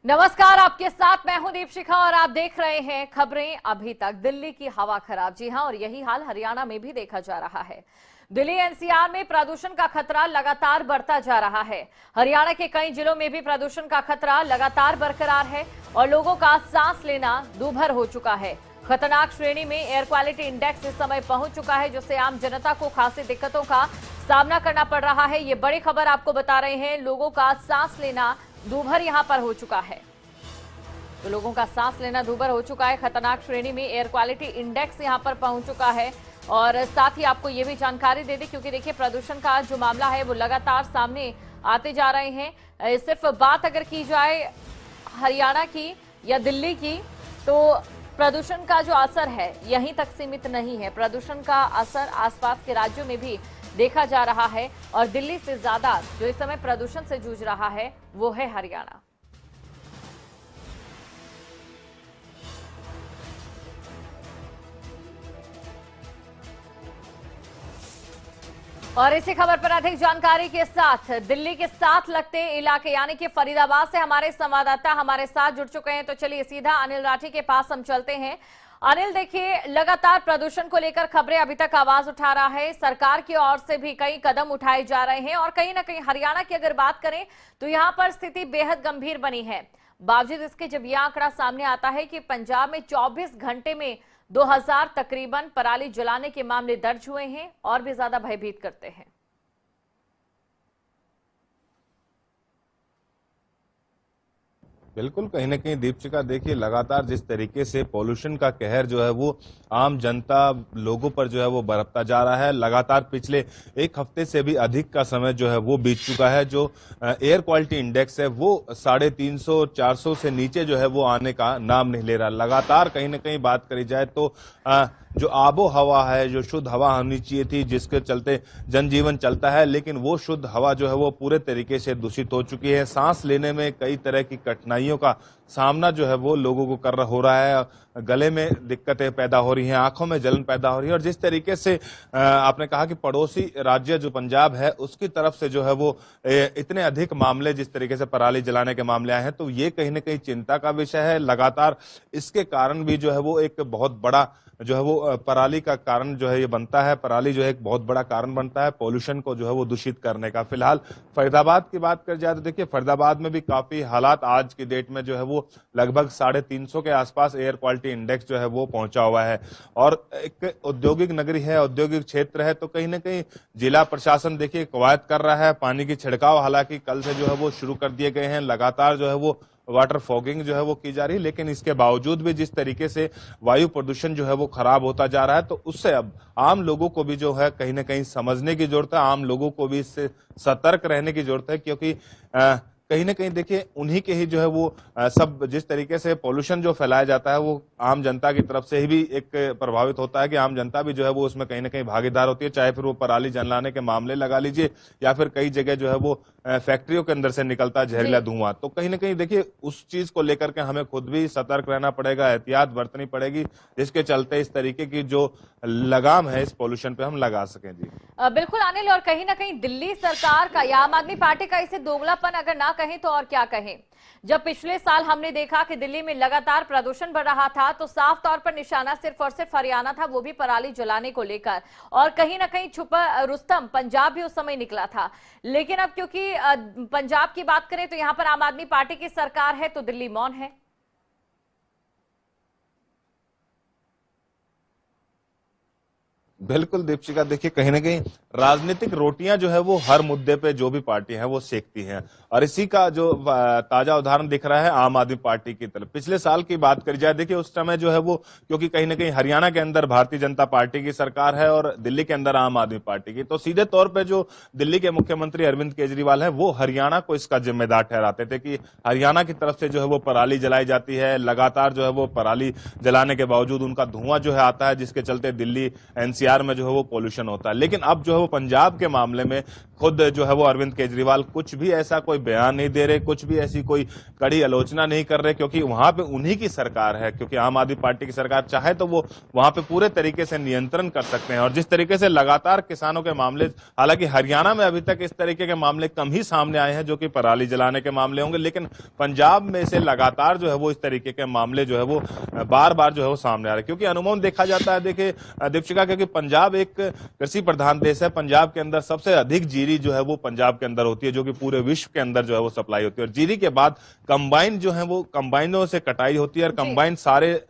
नमस्कार, आपके साथ मैं हूं दीपशिखा और आप देख रहे हैं खबरें अभी तक। दिल्ली की हवा खराब, जी हां, और यही हाल हरियाणा में भी देखा जा रहा है। दिल्ली एनसीआर में प्रदूषण का खतरा लगातार बढ़ता जा रहा है। हरियाणा के कई जिलों में भी प्रदूषण का खतरा लगातार बरकरार है और लोगों का सांस लेना दूभर हो चुका है। खतरनाक श्रेणी में एयर क्वालिटी इंडेक्स इस समय पहुंच चुका है, जिससे आम जनता को खासी दिक्कतों का सामना करना पड़ रहा है। ये बड़ी खबर आपको बता रहे हैं। लोगों का सांस लेना दूभर यहां पर हो चुका है, तो लोगों का सांस लेना दूभर हो चुका है। खतरनाक श्रेणी में एयर क्वालिटी इंडेक्स यहां पर पहुंच चुका है। और साथ ही आपको ये भी जानकारी दे दें, क्योंकि देखिए प्रदूषण का जो मामला है वो लगातार सामने आते जा रहे हैं। सिर्फ बात अगर की जाए हरियाणा की या दिल्ली की, तो प्रदूषण का जो असर है यहीं तक सीमित नहीं है। प्रदूषण का असर आसपास के राज्यों में भी देखा जा रहा है और दिल्ली से ज्यादा जो इस समय प्रदूषण से जूझ रहा है वो है हरियाणा। और इसी खबर पर अधिक जानकारी के साथ दिल्ली के साथ लगते इलाके यानी कि फरीदाबाद से हमारे संवाददाता हमारे साथ जुड़ चुके हैं। तो चलिए सीधा अनिल राठी के पास हम चलते हैं। अनिल, देखिए लगातार प्रदूषण को लेकर खबरें अभी तक आवाज उठा रहा है। सरकार की ओर से भी कई कदम उठाए जा रहे हैं और कहीं ना कहीं हरियाणा की अगर बात करें तो यहां पर स्थिति बेहद गंभीर बनी है। बावजूद इसके जब यह आंकड़ा सामने आता है कि पंजाब में 24 घंटे में 2000 तकरीबन पराली जलाने के मामले दर्ज हुए हैं, और भी ज्यादा भयभीत करते हैं। बिल्कुल, कहीं न कहीं दीपशिखा देखिए लगातार जिस तरीके से पॉल्यूशन का कहर जो है वो आम जनता लोगों पर जो है वो बरतता जा रहा है। लगातार पिछले एक हफ्ते से भी अधिक का समय जो है वो बीत चुका है। जो एयर क्वालिटी इंडेक्स है वो 350 400 से नीचे जो है वो आने का नाम नहीं ले रहा। लगातार कहीं न कहीं बात करी जाए तो जो आबो हवा है, जो शुद्ध हवा होनी चाहिए थी, जिसके चलते जनजीवन चलता है, लेकिन वो शुद्ध हवा जो है वो पूरे तरीके से दूषित हो चुकी है। सांस लेने में कई तरह की कठिनाइयों का सामना जो है वो लोगों को हो रहा है। गले में दिक्कतें पैदा हो रही हैं, आंखों में जलन पैदा हो रही है। और जिस तरीके से आपने कहा कि पड़ोसी राज्य जो पंजाब है उसकी तरफ से जो है वो इतने अधिक मामले जिस तरीके से पराली जलाने के मामले आए हैं, तो ये कहीं ना कहीं चिंता का विषय है। लगातार इसके कारण भी जो है वो एक बहुत बड़ा जो है वो पराली का कारण जो है ये बनता है। पराली जो है एक बहुत बड़ा कारण बनता है पॉल्यूशन को जो है वो दूषित करने का। फिलहाल फरीदाबाद की बात कर जाए तो देखिए फरीदाबाद में भी काफी हालात आज की डेट में जो है वो लगभग 350 के आसपास एयर क्वालिटी इंडेक्स जो है वो पहुंचा हुआ है। और एक औद्योगिक नगरी है, औद्योगिक क्षेत्र है, तो कहीं ना कहीं जिला प्रशासन देखिए कवायद कर रहा है। पानी की छिड़काव हालांकि कल से जो है वो शुरू कर दिए गए हैं। लगातार जो है वो वाटर फॉगिंग जो है वो की जा रही है, लेकिन इसके बावजूद भी जिस तरीके से वायु प्रदूषण जो है वो खराब होता जा रहा है, तो उससे अब आम लोगों को भी जो है कहीं ना कहीं समझने की जरूरत है। आम लोगों को भी इससे सतर्क रहने की जरूरत है, क्योंकि कहीं ना कहीं देखिए उन्हीं के ही जो है वो सब जिस तरीके से पॉल्यूशन जो फैलाया जाता है वो आम जनता की तरफ से ही भी एक प्रभावित होता है कि आम जनता भी जो है वो उसमें कहीं ना कहीं भागीदार होती है। चाहे फिर वो पराली जलाने के मामले लगा लीजिए या फिर कई जगह जो है वो फैक्ट्रियों के अंदर से निकलता जहरीला धुआं। तो कहीं ना कहीं देखिए उस चीज को लेकर के हमें खुद भी सतर्क रहना पड़ेगा, एहतियात बरतनी पड़ेगी, जिसके चलते इस तरीके की जो लगाम है इस पॉल्यूशन पे हम लगा सकें। जी बिल्कुल अनिल, और कहीं ना कहीं दिल्ली सरकार का या आम आदमी पार्टी का इसे दोगलापन अगर ना कहें तो और क्या कहें। जब पिछले साल हमने देखा कि दिल्ली में लगातार प्रदूषण बढ़ रहा था, तो साफ तौर पर निशाना सिर्फ और सिर्फ हरियाणा था, वो भी पराली जलाने को लेकर। और कहीं ना कहीं छुपा रुस्तम पंजाब भी उस समय निकला था। लेकिन अब क्योंकि पंजाब की बात करें तो यहां पर आम आदमी पार्टी की सरकार है, तो दिल्ली मौन है। बिल्कुल दीपशिका देखिए कहीं ना कहीं राजनीतिक रोटियां जो है वो हर मुद्दे पे जो भी पार्टी है वो सेकती हैं, और इसी का जो ताजा उदाहरण दिख रहा है आम आदमी पार्टी की तरफ। पिछले साल की बात करी जाए, देखिए उस समय जो है वो क्योंकि कहीं ना कहीं हरियाणा के अंदर भारतीय जनता पार्टी की सरकार है और दिल्ली के अंदर आम आदमी पार्टी की, तो सीधे तौर पर जो दिल्ली के मुख्यमंत्री अरविंद केजरीवाल है वो हरियाणा को इसका जिम्मेदार ठहराते थे कि हरियाणा की तरफ से जो है वो पराली जलाई जाती है। लगातार जो है वो पराली जलाने के बावजूद उनका धुआं जो है आता है, जिसके चलते दिल्ली एनसीआर में जो है वो पॉल्यूशन होता है। लेकिन अब जो है वो पंजाब के मामले में खुद जो है वो अरविंद केजरीवाल कुछ भी ऐसा कोई बयान नहीं दे रहे, कुछ भी ऐसी कोई कड़ी आलोचना नहीं कर रहे, क्योंकि वहां पे उन्हीं की सरकार है। क्योंकि आम आदमी पार्टी की सरकार चाहे तो वो वहां पे पूरे तरीके से नियंत्रण कर सकते हैं। और जिस तरीके से लगातार किसानों के मामले, हालांकि हरियाणा में अभी तक इस तरीके के मामले कम ही सामने आए हैं जो कि पराली जलाने के मामले होंगे, लेकिन पंजाब में से लगातार जो है वो इस तरीके के मामले जो है वो बार बार जो है वो सामने आ रहे हैं। क्योंकि अनुमान देखा जाता है, देखिए दीपशिका, क्योंकि पंजाब एक कृषि प्रधान देश है, पंजाब के अंदर सबसे अधिक जीरी जो है वो पंजाब के अंदर होती है, जो कि पूरे विश्व के अंदर जो है वो सप्लाई होती है। और जीरी के बाद कंबाइन जो है वो कंबाइनों से कटाई होती है, और कंबाइन सारे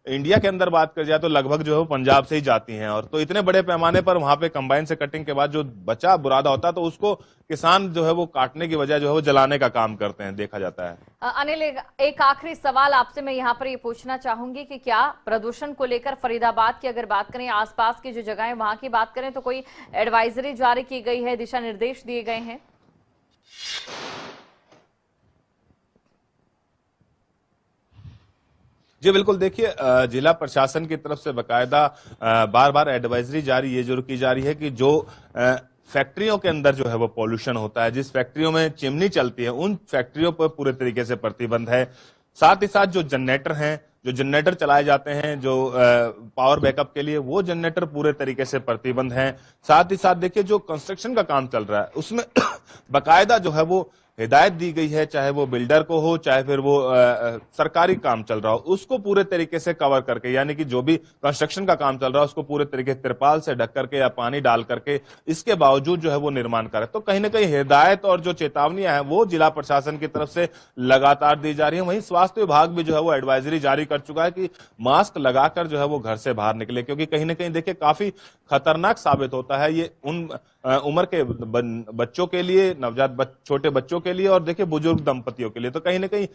इंडिया के अंदर बात कर जाए तो लगभग जो है वो पंजाब से ही जाती हैं। और तो इतने बड़े पैमाने पर वहां पे कंबाइन से कटिंग के बाद जो बचा बुरादा होता है तो उसको किसान जो है वो काटने की वजह जो है वो जलाने का काम करते हैं, देखा जाता है। अनिल, एक आखिरी सवाल आपसे मैं यहाँ पर ये पूछना चाहूंगी कि क्या प्रदूषण को लेकर फरीदाबाद की अगर बात करें, आसपास की जो जगह है वहां की बात करें, तो कोई एडवाइजरी जारी की गई है, दिशा निर्देश दिए गए हैं? जी बिल्कुल, देखिए जिला प्रशासन की तरफ से बकायदा बार बार एडवाइजरी जारी ये जरूर की जा रही है कि जो फैक्ट्रियों के अंदर जो है वो पॉल्यूशन होता है, जिस फैक्ट्रियों में चिमनी चलती है, उन फैक्ट्रियों पर पूरे तरीके से प्रतिबंध है। साथ ही साथ जो जनरेटर हैं, जो जनरेटर चलाए जाते हैं जो पावर बैकअप के लिए, वो जनरेटर पूरे तरीके से प्रतिबंध हैं। साथ ही साथ देखिए जो कंस्ट्रक्शन का काम चल रहा है उसमें बकायदा जो है वो हिदायत दी गई है, चाहे वो बिल्डर को हो चाहे फिर वो सरकारी काम चल रहा हो, उसको पूरे तरीके से कवर करके, यानी कि जो भी कंस्ट्रक्शन का काम चल रहा है उसको पूरे तरीके से तिरपाल से ढक करके या पानी डाल करके, इसके बावजूद जो है वो निर्माण करे। तो कहीं ना कहीं हिदायत और जो चेतावनियां हैं वो जिला प्रशासन की तरफ से लगातार दी जा रही है। वहीं स्वास्थ्य विभाग भी जो है वो एडवाइजरी जारी कर चुका है कि मास्क लगाकर जो है वो घर से बाहर निकले, क्योंकि कहीं ना कहीं देखिए काफी खतरनाक साबित होता है ये उन उम्र के बच्चों के लिए, नवजात छोटे बच्चों के लिए, और देखिए बुजुर्ग दंपतियों के लिए। तो कहीं ना कहीं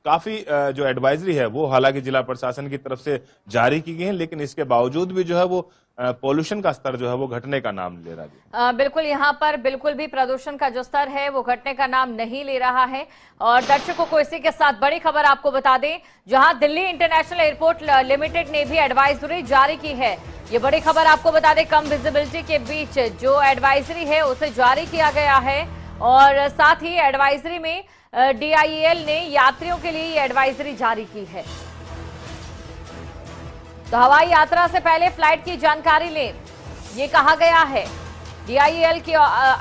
काफी जो एडवाइजरी है वो हालांकि जिला प्रशासन की तरफ से जारी की गई है, लेकिन इसके बावजूद भी जो है वो पोल्यूशन का स्तर जो है वो घटने का नाम ले रहा है। बिल्कुल, यहाँ पर बिल्कुल भी प्रदूषण का जो स्तर है वो घटने का नाम नहीं ले रहा है। और दर्शकों को इसी के साथ बड़ी खबर आपको बता दें, जहां दिल्ली इंटरनेशनल एयरपोर्ट लिमिटेड ने भी एडवाइजरी जारी की है। ये बड़ी खबर आपको बता दें, कम विजिबिलिटी के बीच जो एडवाइजरी है उसे जारी किया गया है। और साथ ही एडवाइजरी में DIAL ने यात्रियों के लिए ये एडवाइजरी जारी की है। तो हवाई यात्रा से पहले फ्लाइट की जानकारी लें, ये कहा गया है। DIAL के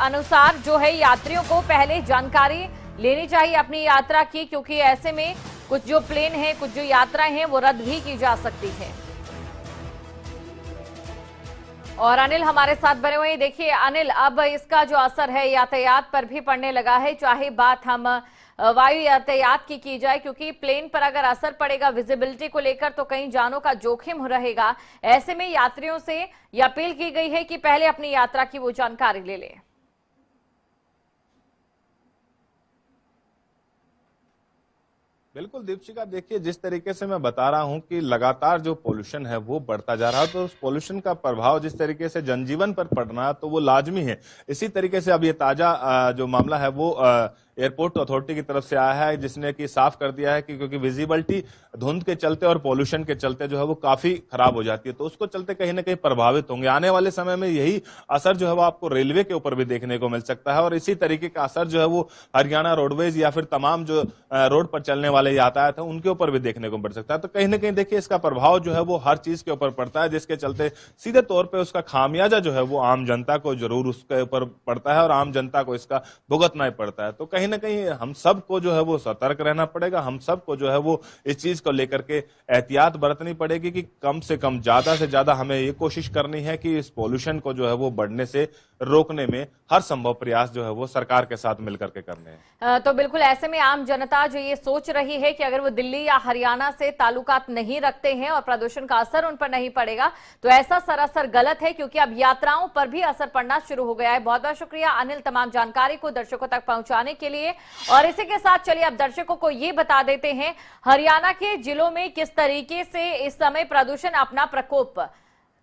अनुसार जो है यात्रियों को पहले जानकारी लेनी चाहिए अपनी यात्रा की, क्योंकि ऐसे में कुछ जो प्लेन है, कुछ जो यात्राएं हैं वो रद्द भी की जा सकती है। और अनिल हमारे साथ बने हुए हैं। देखिए अनिल, अब इसका जो असर है यातायात पर भी पड़ने लगा है, चाहे बात हम वायु यातायात की जाए, क्योंकि प्लेन पर अगर असर पड़ेगा विजिबिलिटी को लेकर तो कहीं जानों का जोखिम रहेगा। ऐसे में यात्रियों से यह अपील की गई है कि पहले अपनी यात्रा की वो जानकारी ले लें। बिल्कुल दीपशिका, देखिए जिस तरीके से मैं बता रहा हूं कि लगातार जो पोल्यूशन है वो बढ़ता जा रहा है, तो उस पोल्यूशन का प्रभाव जिस तरीके से जनजीवन पर पड़ रहा है तो वो लाजमी है। इसी तरीके से अब ये ताजा जो मामला है वो एयरपोर्ट अथॉरिटी की तरफ से आया है, जिसने कि साफ कर दिया है कि क्योंकि विजिबिलिटी धुंध के चलते और पोल्यूशन के चलते जो है वो काफी खराब हो जाती है, तो उसको चलते कहीं ना कहीं प्रभावित होंगे। आने वाले समय में यही असर जो है वो आपको रेलवे के ऊपर भी देखने को मिल सकता है, और इसी तरीके का असर जो है वो हरियाणा रोडवेज या फिर तमाम जो रोड पर चलने वाले यातायात है उनके ऊपर भी देखने को मिल सकता है। तो कहीं ना कहीं देखिए इसका प्रभाव जो है वो हर चीज के ऊपर पड़ता है, जिसके चलते सीधे तौर पर उसका खामियाजा जो है वो आम जनता को जरूर उसके ऊपर पड़ता है, और आम जनता को इसका भुगतना ही पड़ता है। तो कहीं ना कहीं हम सबको जो है वो सतर्क रहना पड़ेगा, हम सबको जो है वो इस चीज को लेकर के एहतियात बरतनी पड़ेगी कि कम से कम ज्यादा से ज्यादा हमें ये कोशिश करनी है कि इस पोल्यूशन को जो है वो बढ़ने से रोकने में हर संभव प्रयास जो है वो सरकार के साथ मिलकर के करने हैं। तो बिल्कुल ऐसे में आम जनता जो ये सोच रही है कि अगर वो दिल्ली या हरियाणा से ताल्लुकात नहीं रखते हैं और प्रदूषण का असर उन पर नहीं पड़ेगा, तो ऐसा सरासर गलत है, क्योंकि अब यात्राओं पर भी असर पड़ना शुरू हो गया है। बहुत बहुत शुक्रिया अनिल, तमाम जानकारी को दर्शकों तक पहुंचाने के लिए। और इसी के साथ चलिए अब दर्शकों को ये बता देते हैं हरियाणा के जिलों में किस तरीके से इस समय प्रदूषण अपना प्रकोप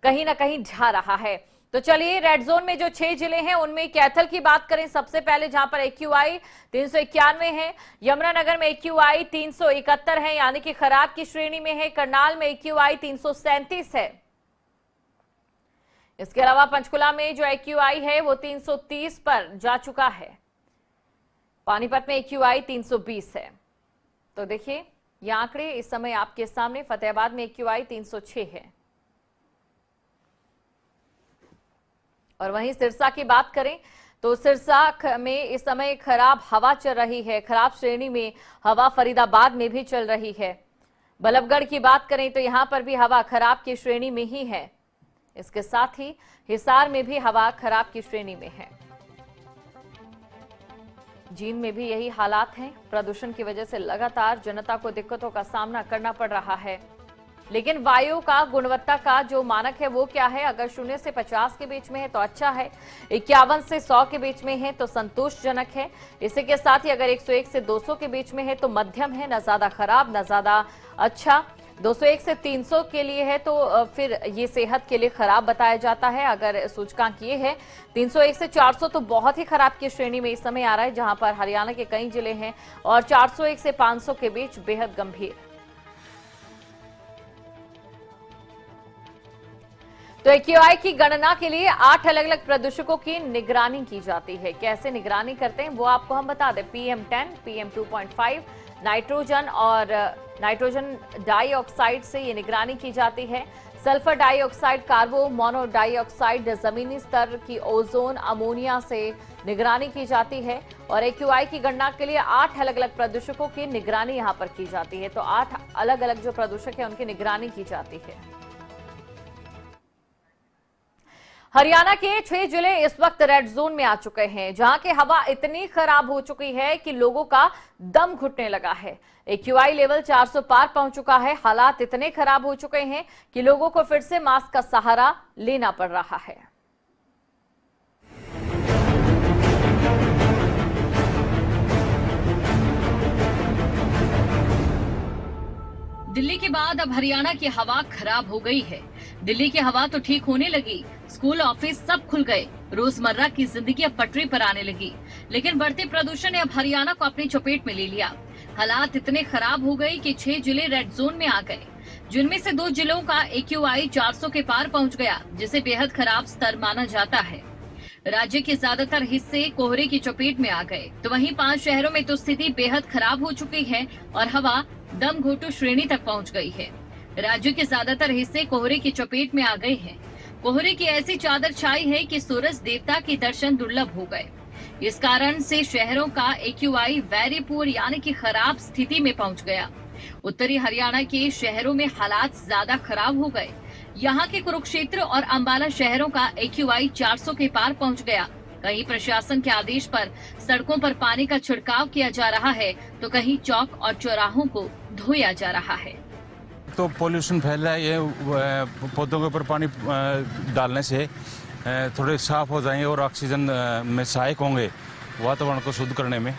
कहीं ना कहीं ढा रहा है। तो चलिए रेड जोन में जो 6 जिले हैं उनमें कैथल की बात करें सबसे पहले, जहां पर AQI 391 है। यमुनानगर में AQI 371 है, यानी कि खराब की श्रेणी में है। करनाल में AQI 337 है। इसके अलावा पंचकुला में जो AQI है वो 330 पर जा चुका है। पानीपत में AQI 320 है। तो देखिए ये आंकड़े इस समय आपके सामने। फतेहाबाद में AQI 306 है। और वहीं सिरसा की बात करें तो सिरसा में इस समय खराब हवा चल रही है। खराब श्रेणी में हवा फरीदाबाद में भी चल रही है। बल्लभगढ़ की बात करें तो यहां पर भी हवा खराब की श्रेणी में ही है। इसके साथ ही हिसार में भी हवा खराब की श्रेणी में है। जींद में भी यही हालात हैं। प्रदूषण की वजह से लगातार जनता को दिक्कतों का सामना करना पड़ रहा है। लेकिन वायु का गुणवत्ता का जो मानक है वो क्या है? अगर 0 से 50 के बीच में है तो अच्छा है, 51 से 100 के बीच में है तो संतोषजनक है। इसी के साथ ही अगर 101 से 200 के बीच में है तो मध्यम है, न ज्यादा खराब न ज्यादा अच्छा। 201 से 300 के लिए है तो फिर ये सेहत के लिए खराब बताया जाता है। अगर सूचकांक ये है 301 से 400 तो बहुत ही खराब की श्रेणी में इस समय आ रहा है, जहां पर हरियाणा के कई जिले हैं। और 401 से 500 के बीच बेहद गंभीर। तो AQI की गणना के लिए 8 अलग अलग प्रदूषकों की निगरानी की जाती है। कैसे निगरानी करते हैं वो आपको हम बता दें। PM10, PM2.5, नाइट्रोजन और नाइट्रोजन डाइऑक्साइड से ये निगरानी की जाती है। सल्फर डाइऑक्साइड, कार्बो मोनोडाइऑक्साइड, जमीनी स्तर की ओजोन, अमोनिया से निगरानी की जाती है। और AQI की गणना के लिए 8 अलग अलग प्रदूषकों की निगरानी यहां पर की जाती है। तो 8 अलग अलग जो प्रदूषक है उनकी निगरानी की जाती है। हरियाणा के 6 जिले इस वक्त रेड जोन में आ चुके हैं, जहां की हवा इतनी खराब हो चुकी है कि लोगों का दम घुटने लगा है। AQI लेवल 400 पार पहुंच चुका है। हालात इतने खराब हो चुके हैं कि लोगों को फिर से मास्क का सहारा लेना पड़ रहा है। दिल्ली के बाद अब हरियाणा की हवा खराब हो गई है। दिल्ली की हवा तो ठीक होने लगी, स्कूल ऑफिस सब खुल गए, रोजमर्रा की जिंदगी अब पटरी पर आने लगी। लेकिन बढ़ते प्रदूषण ने अब हरियाणा को अपनी चपेट में ले लिया। हालात इतने खराब हो गए कि 6 जिले रेड जोन में आ गए, जिनमें से 2 जिलों का AQI 400 के पार पहुंच गया, जिसे बेहद खराब स्तर माना जाता है। राज्य के ज्यादातर हिस्से कोहरे की चपेट में आ गए, तो वहीं 5 शहरों में तो स्थिति बेहद खराब हो चुकी है और हवा दम घोटू श्रेणी तक पहुंच गई है। राज्य के ज्यादातर हिस्से कोहरे की चपेट में आ गए हैं। कोहरे की ऐसी चादर छाई है कि सूरज देवता के दर्शन दुर्लभ हो गए। इस कारण से शहरों का AQI वेरी पुअर यानी कि खराब स्थिति में पहुंच गया। उत्तरी हरियाणा के शहरों में हालात ज्यादा खराब हो गए। यहाँ के कुरुक्षेत्र और अंबाला शहरों का AQI 400 के पार पहुंच गया। कहीं प्रशासन के आदेश पर सड़कों पर पानी का छिड़काव किया जा रहा है, तो कहीं चौक और चौराहों को धोया जा रहा है। तो पोल्यूशन फैल रहा है, ये पौधों के ऊपर पानी डालने से थोड़े साफ हो जाएंगे और ऑक्सीजन में सहायक होंगे वातावरण को शुद्ध करने में,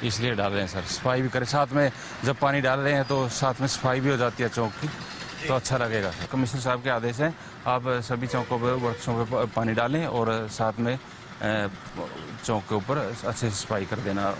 इसलिए डाल रहे हैं सर। सफाई भी करें साथ में, जब पानी डाल रहे हैं तो साथ में सफाई भी हो जाती है चौक की, तो अच्छा लगेगा। कमिश्नर साहब के आदेश हैं, आप सभी चौकों पर वृक्षों पर पानी डालें और साथ में चौक के ऊपर अच्छे से सफाई कर देना,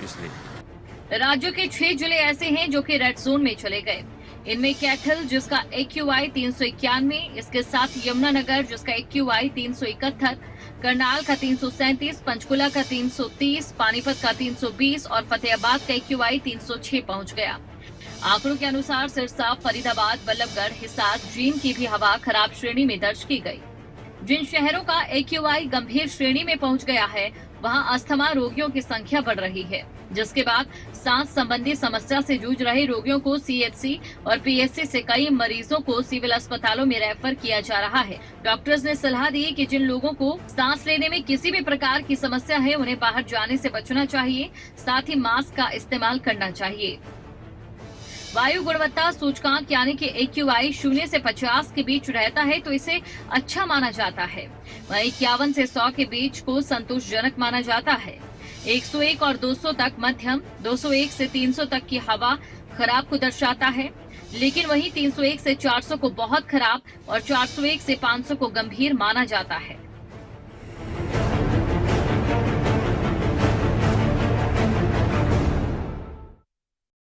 इसलिए। राज्य के 6 जिले ऐसे हैं जो कि रेड जोन में चले गए। इनमें कैथल जिसका AQI 391, इसके साथ यमुनानगर जिसका AQI 371, करनाल का 337, पंचकुला का 330, पानीपत का 320 और फतेहाबाद का AQI 306 पहुंच गया। आंकड़ों के अनुसार सिरसा, फरीदाबाद, बल्लभगढ़, हिसार, जींद की भी हवा खराब श्रेणी में दर्ज की गई। जिन शहरों का AQI गंभीर श्रेणी में पहुंच गया है, वहां अस्थमा रोगियों की संख्या बढ़ रही है, जिसके बाद सांस संबंधी समस्या से जूझ रहे रोगियों को CHC और PSC से कई मरीजों को सिविल अस्पतालों में रेफर किया जा रहा है। डॉक्टर्स ने सलाह दी कि जिन लोगों को सांस लेने में किसी भी प्रकार की समस्या है, उन्हें बाहर जाने से बचना चाहिए, साथ ही मास्क का इस्तेमाल करना चाहिए। वायु गुणवत्ता सूचकांक यानी कि AQI 0 से 50 के बीच रहता है तो इसे अच्छा माना जाता है। वहीं 51 से 100 के बीच को संतोषजनक माना जाता है। 101 और 200 तक मध्यम, 201 से 300 तक की हवा खराब को दर्शाता है। लेकिन वहीं 301 से 400 को बहुत खराब और 401 से 500 को गंभीर माना जाता है।